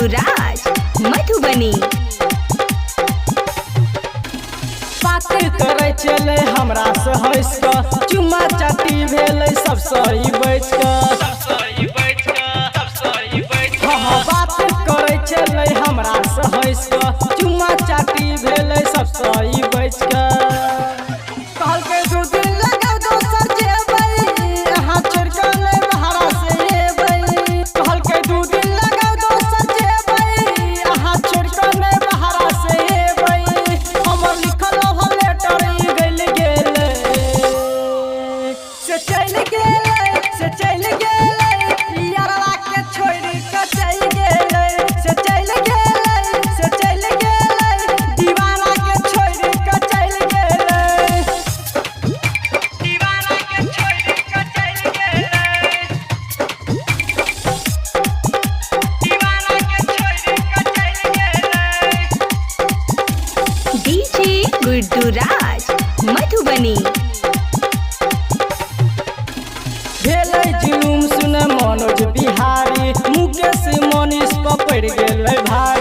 गुड्डूराज मधुबनी। बात करे चले हमरा से हंस क चुमा चाटी भेले सब सही बैठ क। बात करे चले हमरा से हंस क चुमा चाटी भेले सब सही बैठ क। कहल के 2 दिन लगाओ दोसर जेबै यहाँ छोड़ के ले बहरा से एबै। कहल के 2 दिन लगाओ दोसर जेबै यहाँ छोड़ के ले बहरा से एबै। हमर लिखल हो लेटर गइल गेले से चल गेले यारवा के छोड़ के चल गेले से चल गेले दीवाना के छोड़ के चल गेले दीवाना के छोड़ के चल गेले दीवाना के छोड़ के चल गेले। डीजे गुड्डूराज मधुबनी। भेलै जुलूम सुन मनोज बिहारी मुकेश मनीष पर पड़ गेलै भारी।